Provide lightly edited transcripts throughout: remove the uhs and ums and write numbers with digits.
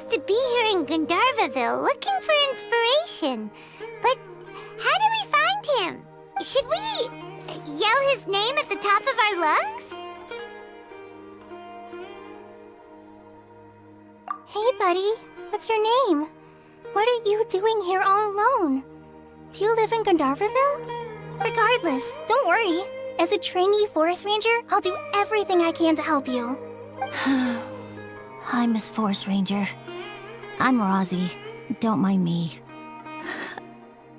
used to be here in Gandharvaville looking for inspiration. But how do we find him? Should we yell his name at the top of our lungs? Hey, buddy. What's your name? What are you doing here all alone? Do you live in Gandharvaville? Regardless, don't worry. As a trainee forest ranger, I'll do everything I can to help you. Hi, Miss Forest Ranger. I'm Rosie. Don't mind me.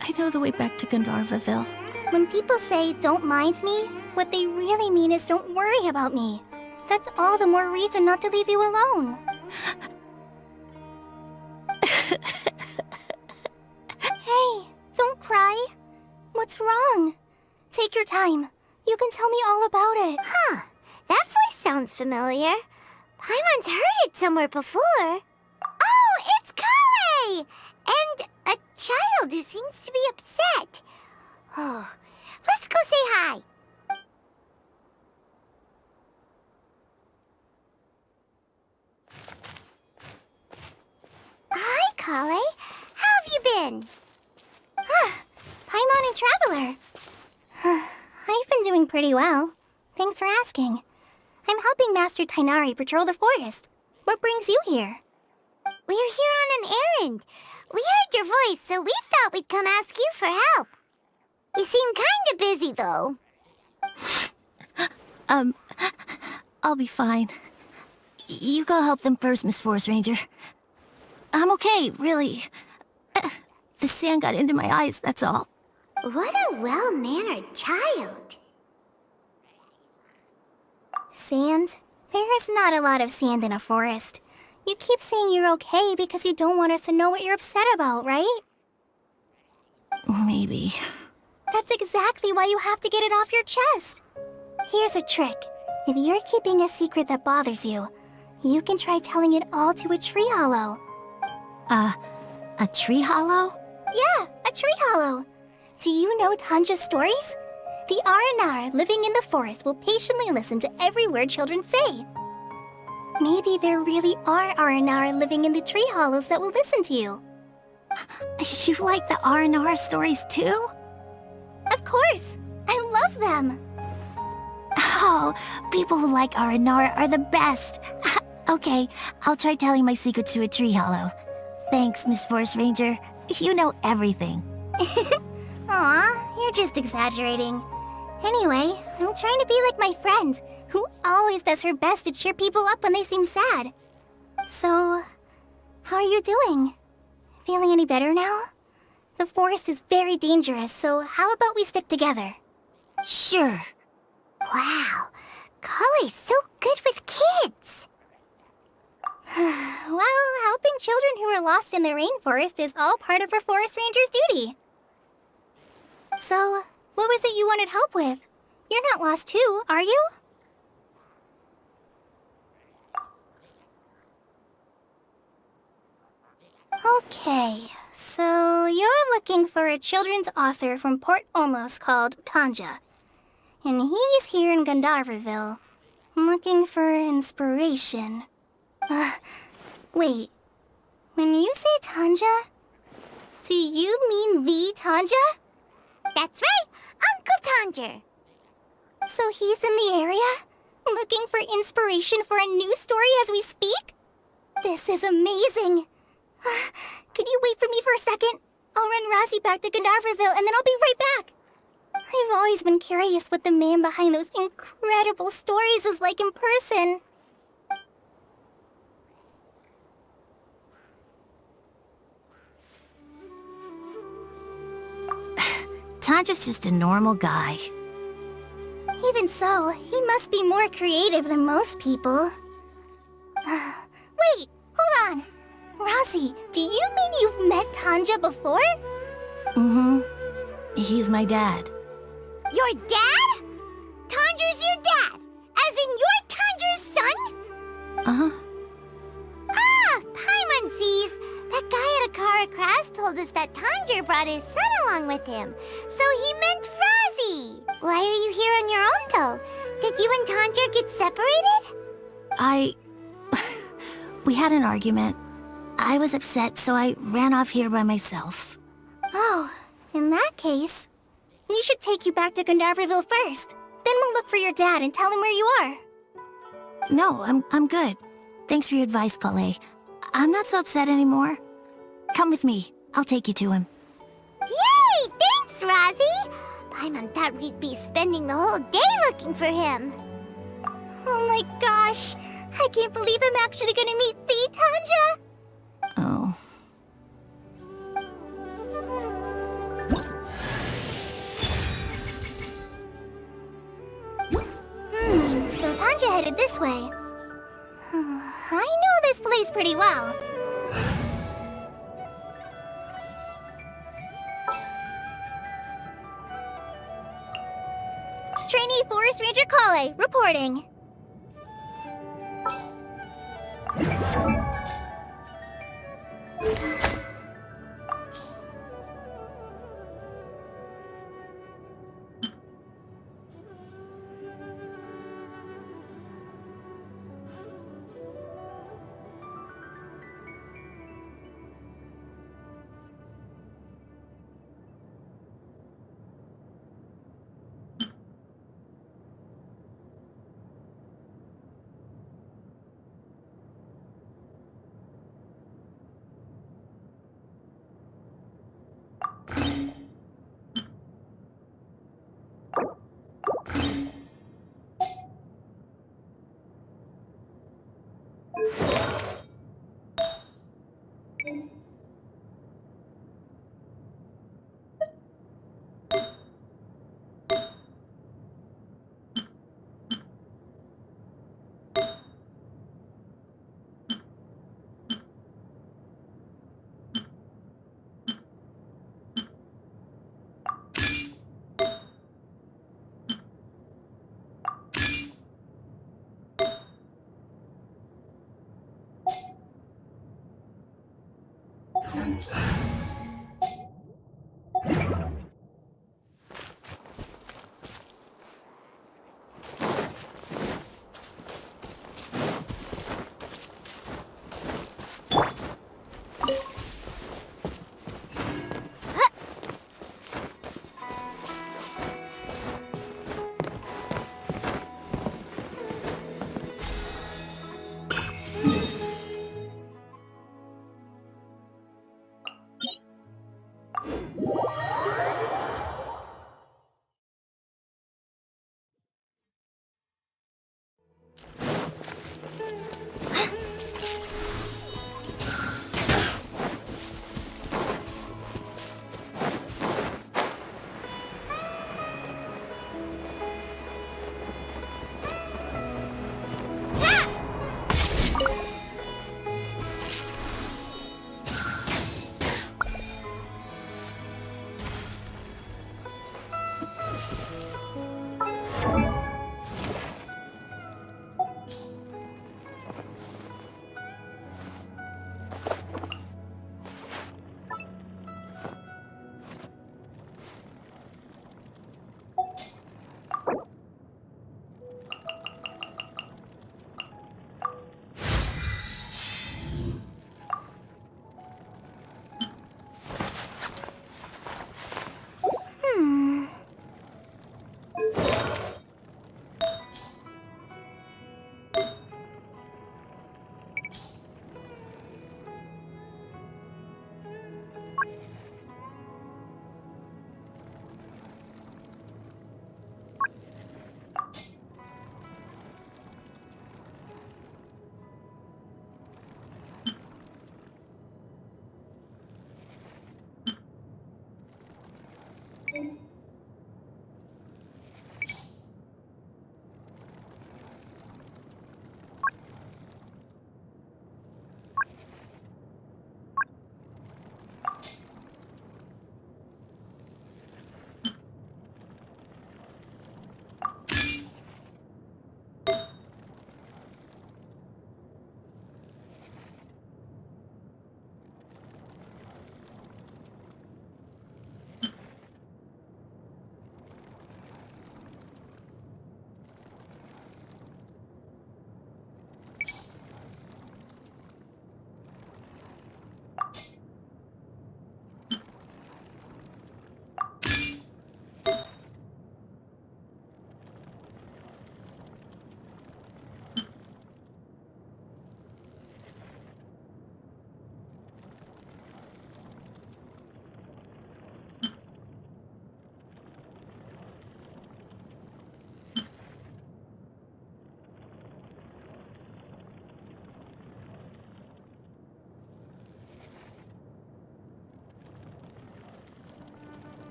I know the way back to Gandharvaville. When people say, don't mind me, what they really mean is don't worry about me. That's all the more reason not to leave you alone. Hey, don't cry. What's wrong? Take your time. You can tell me all about it. Huh. That voice sounds familiar. Paimon's heard it somewhere before. Oh, it's Collie! And a child who seems to be upset. Oh, let's go say hi. Hi, Collie. How have you been? Paimon and Traveler. I've been doing pretty well. Thanks for asking. I'm helping Master Tainari patrol the forest. What brings you here? We're here on an errand. We heard your voice, so we thought we'd come ask you for help. You seem kinda busy, though. I'll be fine. You go help them first, Miss Forest Ranger. I'm okay, really. The sand got into my eyes, that's all. What a well-mannered child. Sand? There is not a lot of sand in a forest. You keep saying you're okay because you don't want us to know what you're upset about, right? Maybe. That's exactly why you have to get it off your chest. Here's a trick. If you're keeping a secret that bothers you, you can try telling it all to a tree hollow. A tree hollow? Yeah, a tree hollow. Do you know Tanja's stories? The Aranara living in the forest will patiently listen to every word children say. Maybe there really are Aranara living in the tree hollows that will listen to you. You like the R&R stories too? Of course! I love them! Oh, people who like R&R are the best. Okay, I'll try telling my secrets to a tree hollow. Thanks, Miss Forest Ranger. You know everything. Aw, you're just exaggerating. Anyway, I'm trying to be like my friend, who always does her best to cheer people up when they seem sad. So, how are you doing? Feeling any better now? The forest is very dangerous, so how about we stick together? Sure. Wow, Collie's so good with kids. Well, helping children who are lost in the rainforest is all part of a forest ranger's duty. So, what was it you wanted help with? You're not lost too, are you? Okay, so you're looking for a children's author from Port Olmos called Tanja. And he's here in Gandharvaville, looking for inspiration. Wait. When you say Tanja, do you mean the Tanja? That's right, Uncle Tanger. So he's in the area, looking for inspiration for a new story as we speak? This is amazing. Could you wait for me for a second? I'll run Rosie back to Gandharvaville and then I'll be right back. I've always been curious what the man behind those incredible stories is like in person. Tanja's just a normal guy. Even so, he must be more creative than most people. Wait, hold on. Rosie, do you mean you've met Tanja before? Mm-hmm. He's my dad. Your dad? Tanger's your dad? As in you're Tanger's son? Uh-huh. Ah, Paimon sees. That guy at Akara Crash told us that Tanger brought his son along with him. So he meant Rosie. Why are you here on your own, though? Did you and Tanger get separated? We had an argument. I was upset, so I ran off here by myself. Oh, in that case, we should take you back to Gandharville first. Then we'll look for your dad and tell him where you are. No, I'm good. Thanks for your advice, Collie. I'm not so upset anymore. Come with me. I'll take you to him. Yay! Thanks, Rosie! Paimon thought we'd be spending the whole day looking for him. Oh my gosh, I can't believe I'm actually gonna meet Thee Tanja! Oh. So Tanja headed this way. I know this place pretty well. Trainee Forest Ranger Collie, reporting.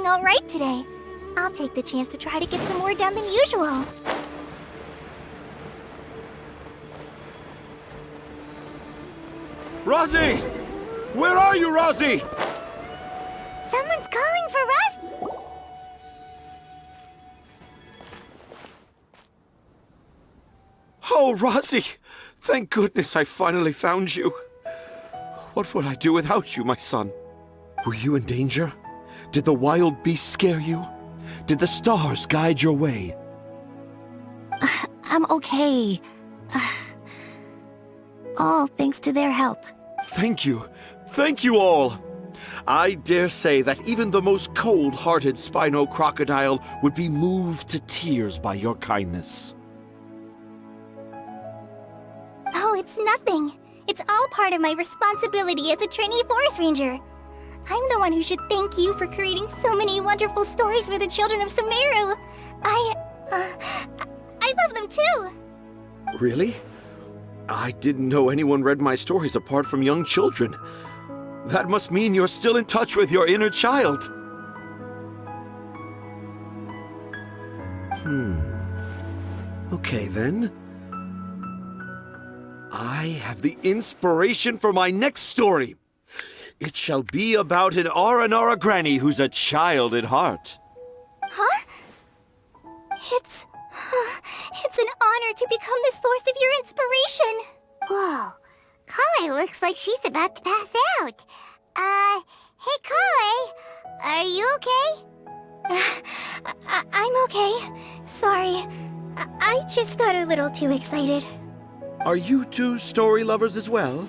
all right today. I'll take the chance to try to get some more done than usual. Rosie! Where are you, Rosie? Someone's calling for us. Oh, Rosie! Thank goodness I finally found you. What would I do without you, my son? Were you in danger? Did the wild beasts scare you? Did the stars guide your way? I'm okay. All thanks to their help. Thank you. Thank you all. I dare say that even the most cold-hearted Spino crocodile would be moved to tears by your kindness. Oh, it's nothing. It's all part of my responsibility as a trainee forest ranger. I'm the one who should thank you for creating so many wonderful stories for the children of Sumeru. I love them too. Really? I didn't know anyone read my stories apart from young children. That must mean you're still in touch with your inner child. Okay then. I have the inspiration for my next story. It shall be about an Aranara granny who's a child at heart. Huh? It's an honor to become the source of your inspiration. Whoa. Collie looks like she's about to pass out. Hey, Collie. Are you okay? I'm okay. Sorry. I just got a little too excited. Are you two story lovers as well?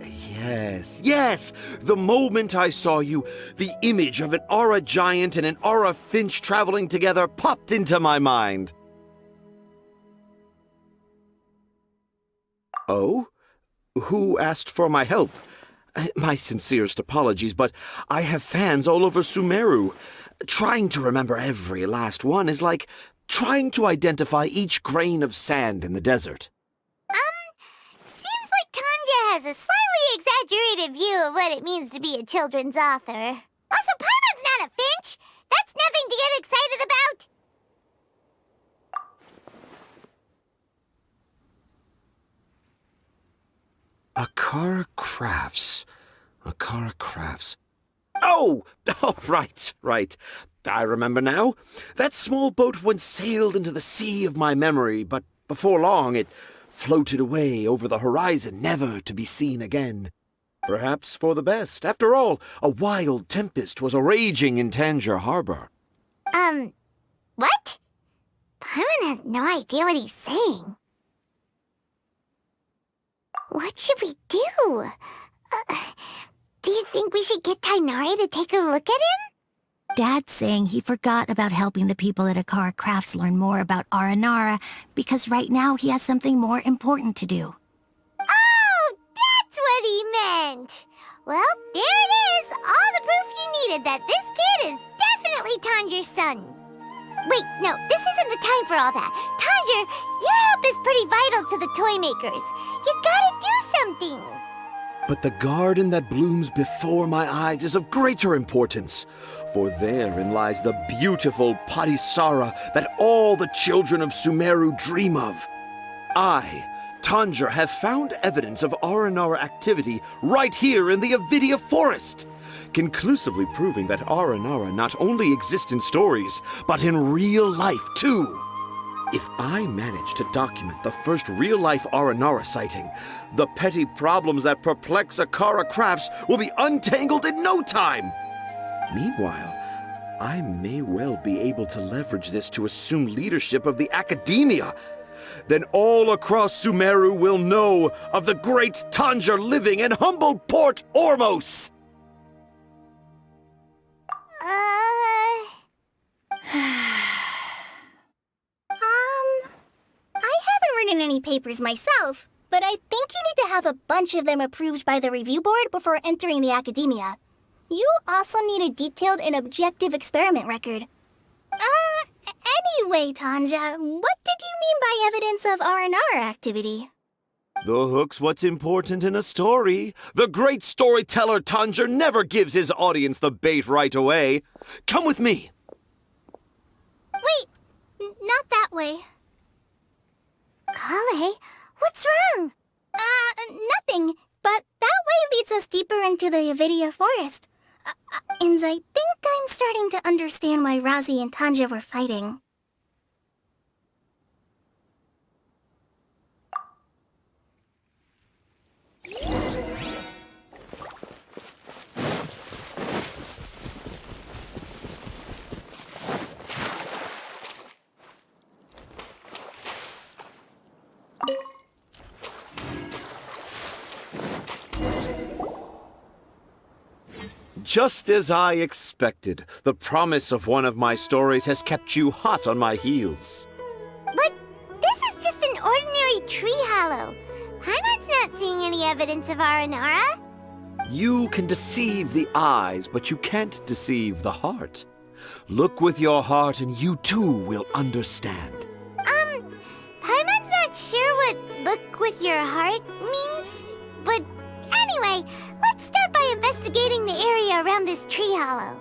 Yes. The moment I saw you, the image of an Aura giant and an Aura finch traveling together popped into my mind. Oh? Who asked for my help? My sincerest apologies, but I have fans all over Sumeru. Trying to remember every last one is like trying to identify each grain of sand in the desert. Seems like Tanja has a slightly exaggerated view of what it means to be a children's author. Also, Paimon's not a finch. That's nothing to get excited about. Akara Crafts. Oh, right. I remember now. That small boat once sailed into the sea of my memory, but before long it floated away over the horizon, never to be seen again. Perhaps for the best. After all, a wild tempest was a-raging in Tangier Harbor. What? Paimon has no idea what he's saying. What should we do? Do you think we should get Tainari to take a look at him? Dad's saying he forgot about helping the people at Akara Crafts learn more about Aranara because right now he has something more important to do. Oh, that's what he meant! Well, there it is! All the proof you needed that this kid is definitely Tanger's son. Wait, no, this isn't the time for all that. Tanger, your help is pretty vital to the toy makers. You gotta do something! But the garden that blooms before my eyes is of greater importance, for therein lies the beautiful Patisara that all the children of Sumeru dream of. I, Tanger, have found evidence of Aranara activity right here in the Avidia Forest, conclusively proving that Aranara not only exist in stories, but in real life too. If I manage to document the first real-life Aranara sighting, the petty problems that perplex Akara Crafts will be untangled in no time. Meanwhile, I may well be able to leverage this to assume leadership of the academia. Then all across Sumeru will know of the great Tanger living in humble Port Ormos. I haven't written any papers myself, but I think you need to have a bunch of them approved by the review board before entering the academia. You also need a detailed and objective experiment record. Anyway, Tanja, what did you mean by evidence of Aranara activity? The hook's what's important in a story. The great storyteller Tanger never gives his audience the bait right away. Come with me. Wait! Not that way. Collie, what's wrong? Nothing. But that way leads us deeper into the Avidia forest. And I think I'm starting to understand why Razi and Tanja were fighting. Just as I expected, the promise of one of my stories has kept you hot on my heels. But this is just an ordinary tree hollow. Paimon's not seeing any evidence of Aranara. You can deceive the eyes, but you can't deceive the heart. Look with your heart and you too will understand. Paimon's not sure what look with your heart means. But anyway, let's start by investigating the area around this tree hollow.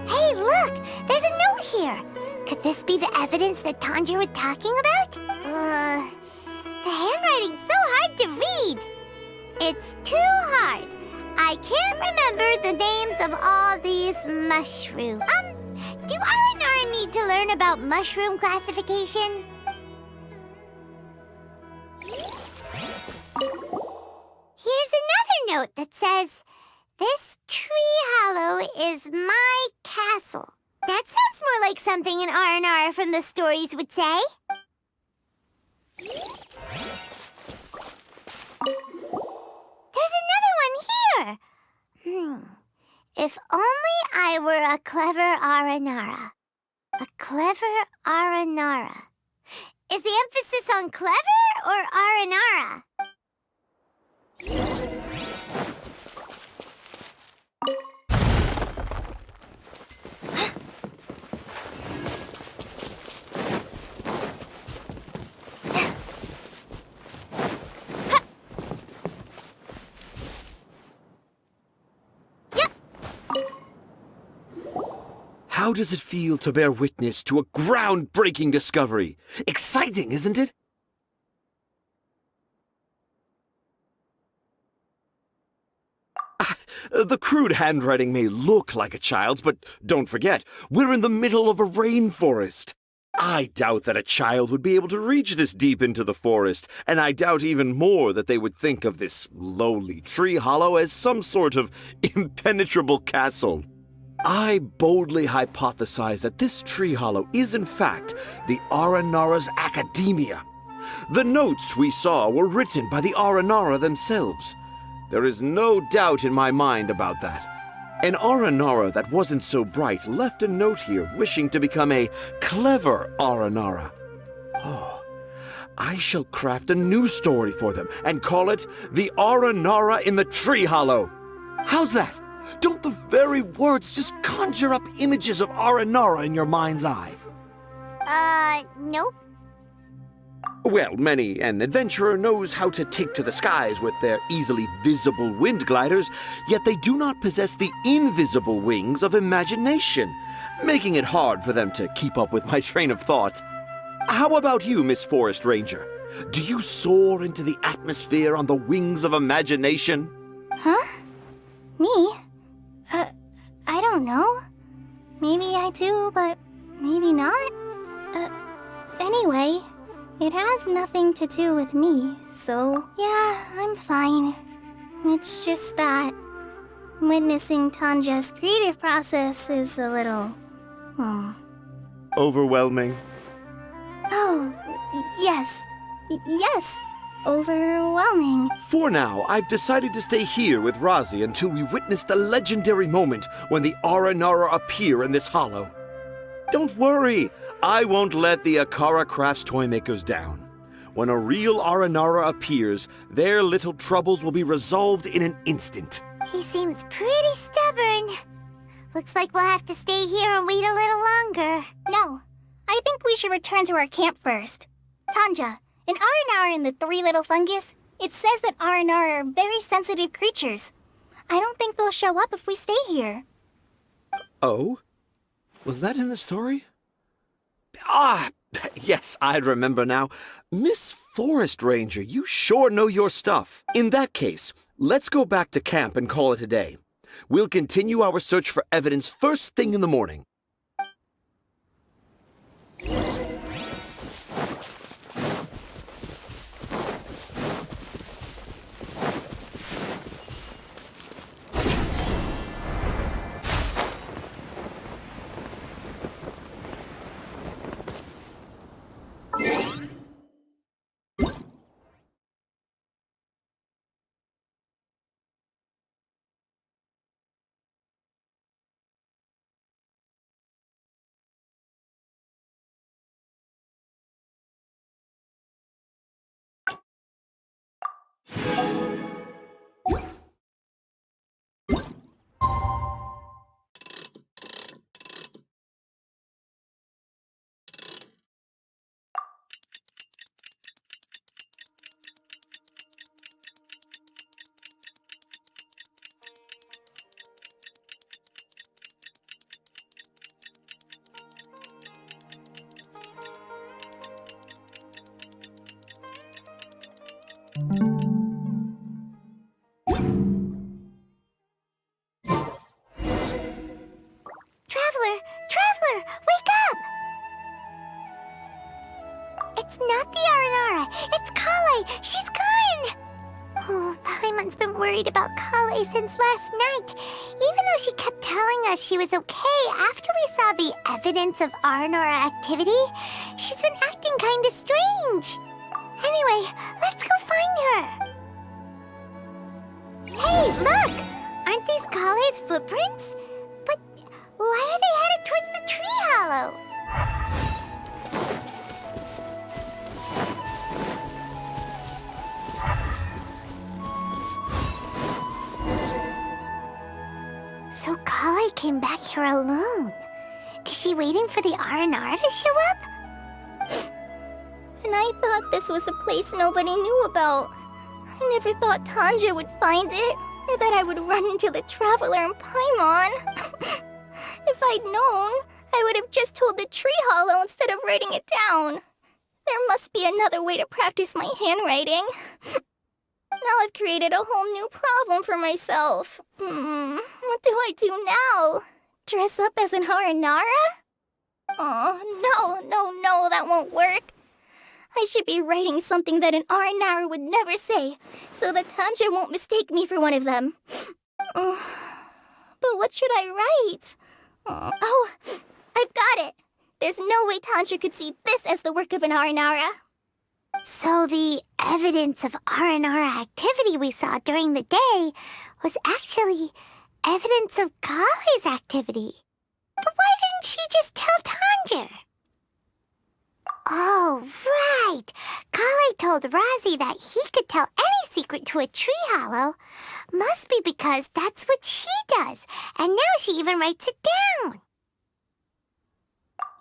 Hey, look! There's a note here! Could this be the evidence that Tanger was talking about? The handwriting's so hard to read! It's too hard. I can't remember the names of all these mushrooms. Do Aranara need to learn about mushroom classification? Here's another note that says, "This tree hollow is my castle." That sounds more like something an Aranara from the stories would say. There's another one here! If only I were a clever Aranara. A clever Aranara. Is the emphasis on clever or Aranara? How does it feel to bear witness to a groundbreaking discovery? Exciting, isn't it? The crude handwriting may look like a child's, but don't forget, we're in the middle of a rainforest. I doubt that a child would be able to reach this deep into the forest, and I doubt even more that they would think of this lowly tree hollow as some sort of impenetrable castle. I boldly hypothesize that this tree hollow is in fact the Aranara's academia. The notes we saw were written by the Aranara themselves. There is no doubt in my mind about that. An Aranara that wasn't so bright left a note here wishing to become a clever Aranara. Oh, I shall craft a new story for them and call it The Aranara in the Tree Hollow. How's that? Don't the very words just conjure up images of Aranara in your mind's eye? Nope. Well, many an adventurer knows how to take to the skies with their easily visible wind gliders, yet they do not possess the invisible wings of imagination, making it hard for them to keep up with my train of thought. How about you, Miss Forest Ranger? Do you soar into the atmosphere on the wings of imagination? Huh? Me? I don't know. Maybe I do, but maybe not. Anyway, it has nothing to do with me, so yeah, I'm fine. It's just that witnessing Tanja's creative process is a little... Overwhelming. Oh, yes. Yes. Overwhelming. For now, I've decided to stay here with Razi until we witness the legendary moment when the Aranara appear in this hollow. Don't worry, I won't let the Akara Crafts toymakers down. When a real Aranara appears, their little troubles will be resolved in an instant. He seems pretty stubborn. Looks like we'll have to stay here and wait a little longer. No, I think we should return to our camp first. Tanja, in Aranara and the Three Little Fungus, it says that Aranara are very sensitive creatures. I don't think they'll show up if we stay here. Oh? Was that in the story? Ah! Yes, I remember now. Miss Forest Ranger, you sure know your stuff. In that case, let's go back to camp and call it a day. We'll continue our search for evidence first thing in the morning. Traveler, wake up! It's not the Aranara, it's Collie! She's gone! Oh, Paimon's been worried about Collie since last night. Even though she kept telling us she was okay after we saw the evidence of Aranara activity, she's been acting kinda strange. Anyway, let's go find her. Hey, look! Aren't these Collie's footprints? But why are they headed towards the tree hollow? So Collie came back here alone. Is she waiting for the Aranara to show up? And I thought this was a place nobody knew about. I never thought Tanja would find it, or that I would run into the Traveler and Paimon. If I'd known, I would have just told the tree hollow instead of writing it down. There must be another way to practice my handwriting. Now I've created a whole new problem for myself. What do I do now? Dress up as an Aranara? Oh, no, that won't work. I should be writing something that an Aranara would never say, so that Tanja won't mistake me for one of them. But what should I write? Oh, I've got it. There's no way Tanja could see this as the work of an Aranara. So the evidence of Aranara activity we saw during the day was actually evidence of Collie's activity. But why didn't she just tell Tanja? Oh, right. Collie told Razi that he could tell any secret to a tree hollow. Must be because that's what she does, and now she even writes it down.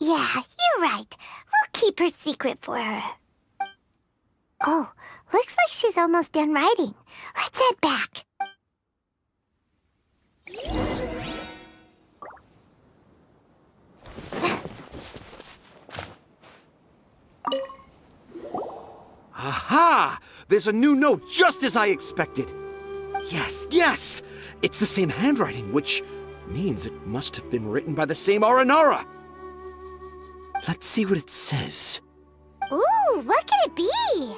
Yeah, you're right. We'll keep her secret for her. Oh, looks like she's almost done writing. Let's head back. Aha! There's a new note just as I expected. Yes! It's the same handwriting, which means it must have been written by the same Aranara. Let's see what it says. Ooh, what could it be?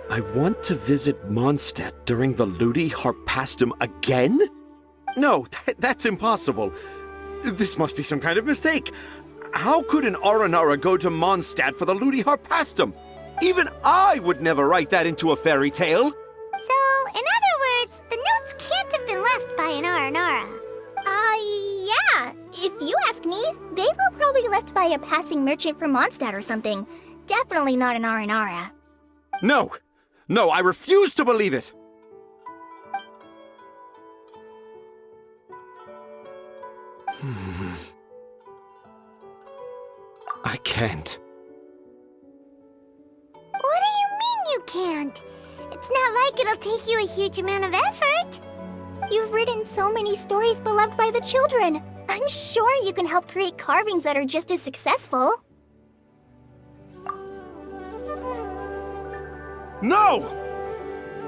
I want to visit Mondstadt during the Ludi Harpastum again? No, that's impossible. This must be some kind of mistake. How could an Aranara go to Mondstadt for the Ludi Harpastum? Even I would never write that into a fairy tale. So, in other words, the notes can't have been left by an Aranara. Yeah. If you ask me, they were probably left by a passing merchant from Mondstadt or something. Definitely not an Aranara. No, I refuse to believe it. I can't. What do you mean you can't? It's not like it'll take you a huge amount of effort. You've written so many stories beloved by the children. I'm sure you can help create carvings that are just as successful. No!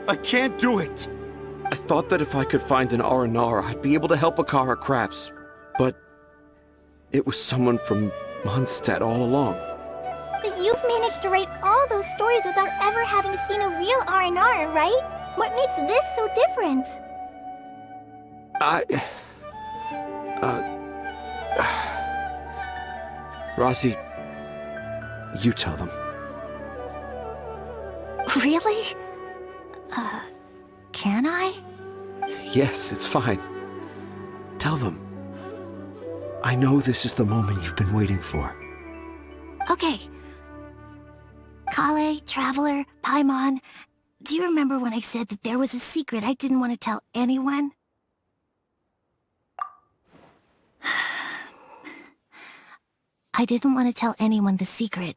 I can't do it! I thought that if I could find an Aranara, I'd be able to help Akara Crafts, but it was someone from Mondstadt all along. But you've managed to write all those stories without ever having seen a real R&R, right? What makes this so different? Rosie, you tell them. Really? Can I? Yes, it's fine. Tell them. I know this is the moment you've been waiting for. Okay. Collie, Traveler, Paimon, do you remember when I said that there was a secret I didn't want to tell anyone? I didn't want to tell anyone the secret,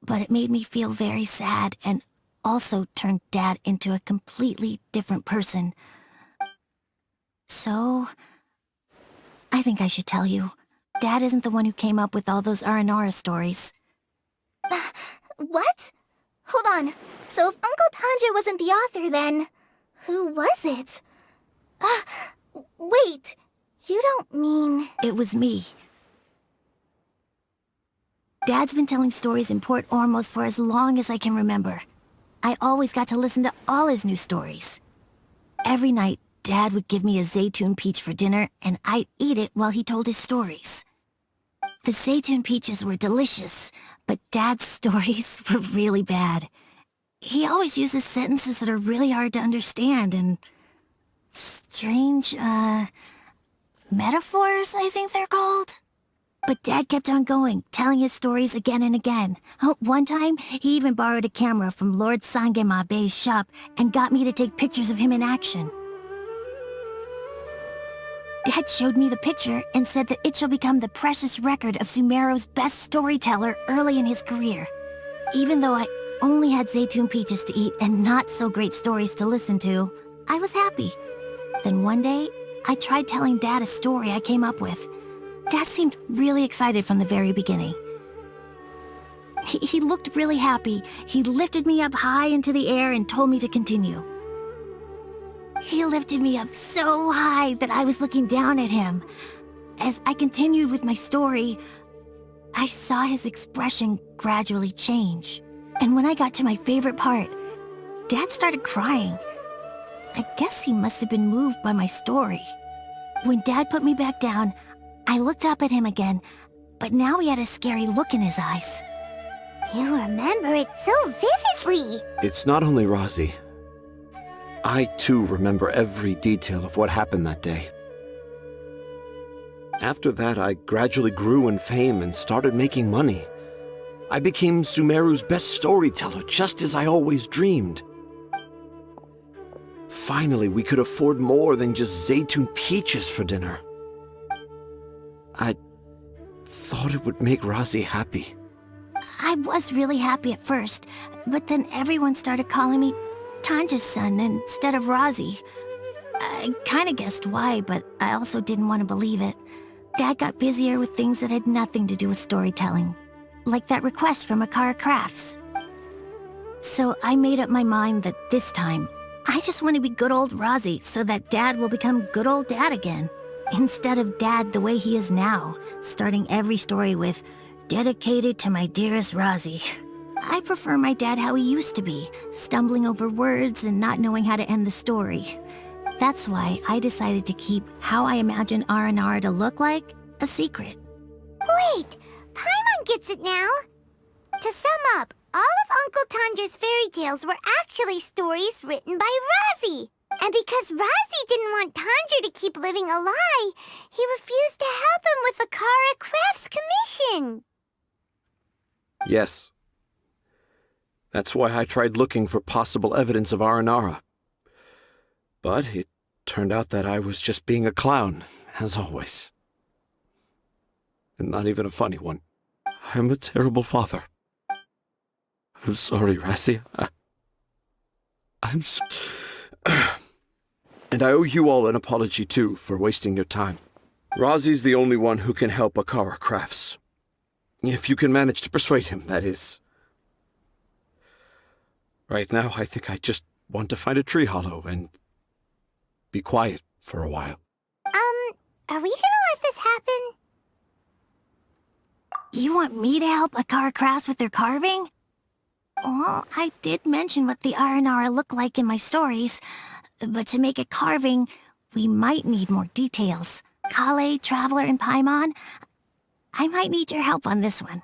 but it made me feel very sad and also turned Dad into a completely different person. So, I think I should tell you. Dad isn't the one who came up with all those Aranara stories. What? Hold on. So if Uncle Tanja wasn't the author, then who was it? Wait. You don't mean... It was me. Dad's been telling stories in Port Ormos for as long as I can remember. I always got to listen to all his new stories. Every night, Dad would give me a Zaytun peach for dinner, and I'd eat it while he told his stories. The Zaytun peaches were delicious, but Dad's stories were really bad. He always uses sentences that are really hard to understand, and strange, metaphors, I think they're called. But Dad kept on going, telling his stories again and again. One time, he even borrowed a camera from Lord Sangemabe's shop and got me to take pictures of him in action. Dad showed me the picture and said that it shall become the precious record of Sumeru's best storyteller early in his career. Even though I only had Zaytun peaches to eat and not so great stories to listen to, I was happy. Then one day, I tried telling Dad a story I came up with. Dad seemed really excited from the very beginning. He looked really happy. He lifted me up high into the air and told me to continue. He lifted me up so high that I was looking down at him. As I continued with my story, I saw his expression gradually change. And when I got to my favorite part, Dad started crying. I guess he must have been moved by my story. When Dad put me back down, I looked up at him again, but now he had a scary look in his eyes. You remember it so vividly. It's not only Rosie. I, too, remember every detail of what happened that day. After that, I gradually grew in fame and started making money. I became Sumeru's best storyteller, just as I always dreamed. Finally, we could afford more than just Zaytun peaches for dinner. I thought it would make Rosie happy. I was really happy at first, but then everyone started calling me Tanja's son instead of Rosie. I kinda guessed why, but I also didn't want to believe it. Dad got busier with things that had nothing to do with storytelling, like that request from Akara Crafts. So I made up my mind that this time, I just want to be good old Rosie so that Dad will become good old Dad again. Instead of Dad the way he is now, starting every story with, "Dedicated to my dearest Rosie." I prefer my dad how he used to be, stumbling over words and not knowing how to end the story. That's why I decided to keep how I imagine Aranara to look like a secret. Wait, Paimon gets it now. To sum up, all of Uncle Tanja's fairy tales were actually stories written by Rosie. And because Rosie didn't want Tanja to keep living a lie, he refused to help him with the Akara Crafts commission. Yes. That's why I tried looking for possible evidence of Aranara. But it turned out that I was just being a clown, as always. And not even a funny one. I'm a terrible father. I'm sorry, Razzie. I'm so... And I owe you all an apology, too, for wasting your time. Razzie's the only one who can help Akara Crafts. If you can manage to persuade him, that is. Right now, I think I just want to find a tree hollow and be quiet for a while. Are we gonna let this happen? You want me to help Akara Crafts with their carving? Well, I did mention what the Aranara look like in my stories, but to make a carving, we might need more details. Collie, Traveler, and Paimon, I might need your help on this one.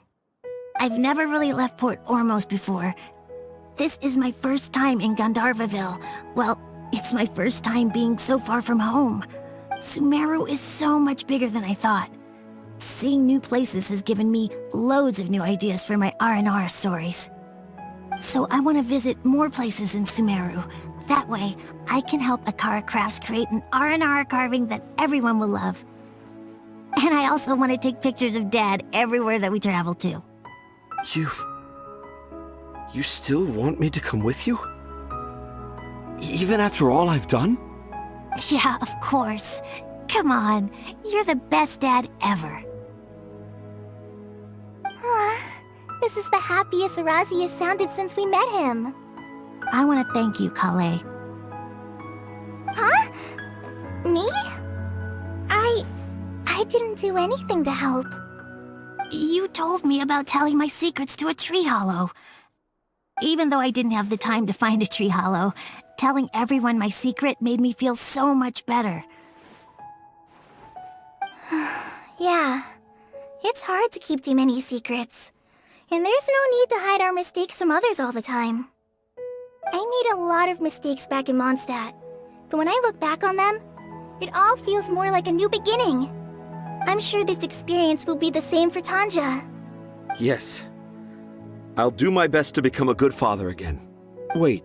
I've never really left Port Ormos before. This is my first time in Gandharvaville. Well, it's my first time being so far from home. Sumeru is so much bigger than I thought. Seeing new places has given me loads of new ideas for my Aranara stories. So I want to visit more places in Sumeru. That way, I can help Akara Crafts create an Aranara carving that everyone will love. And I also want to take pictures of Dad everywhere that we travel to. You still want me to come with you? Even after all I've done? Yeah, of course. Come on, you're the best dad ever. This is the happiest Arazi has sounded since we met him. I want to thank you, Collie. Huh? Me? I didn't do anything to help. You told me about telling my secrets to a tree hollow. Even though I didn't have the time to find a tree hollow, telling everyone my secret made me feel so much better. Yeah, it's hard to keep too many secrets. And there's no need to hide our mistakes from others all the time. I made a lot of mistakes back in Mondstadt, but when I look back on them, it all feels more like a new beginning. I'm sure this experience will be the same for Tanja. Yes. I'll do my best to become a good father again. Wait.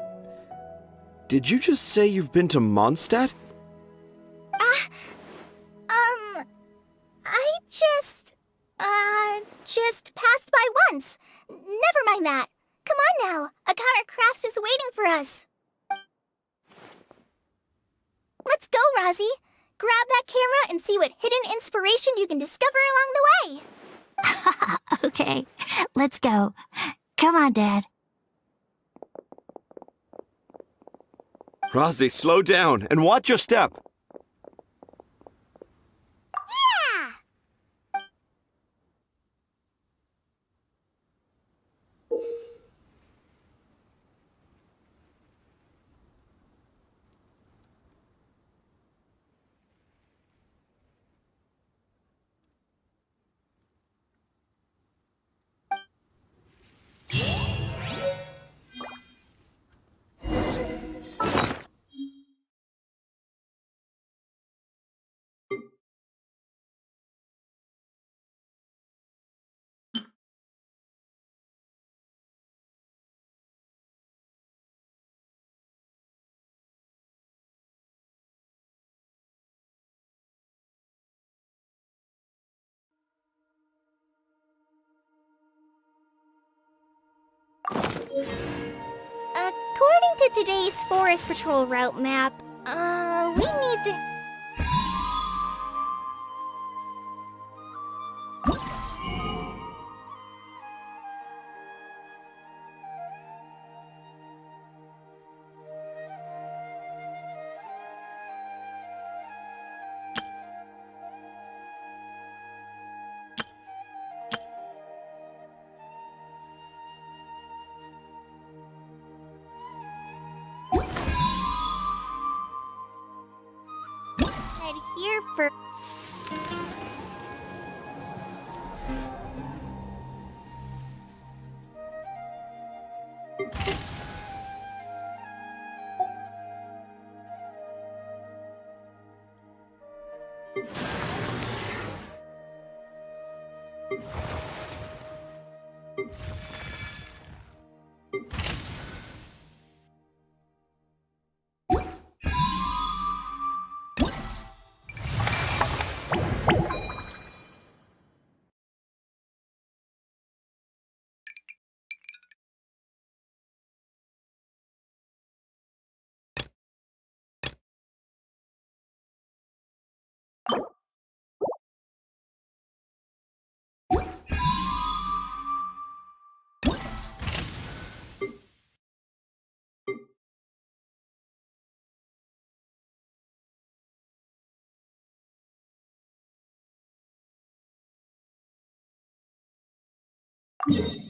Did you just say you've been to Mondstadt? I just passed by once. Never mind that. Come on now. Akara Crafts is waiting for us. Let's go, Razi. Grab that camera and see what hidden inspiration you can discover along the way. Okay, let's go. Come on, Dad. Razzie, slow down and watch your step. Yeah! According to today's Forest Patrol route map, we need to... head here for... Huh?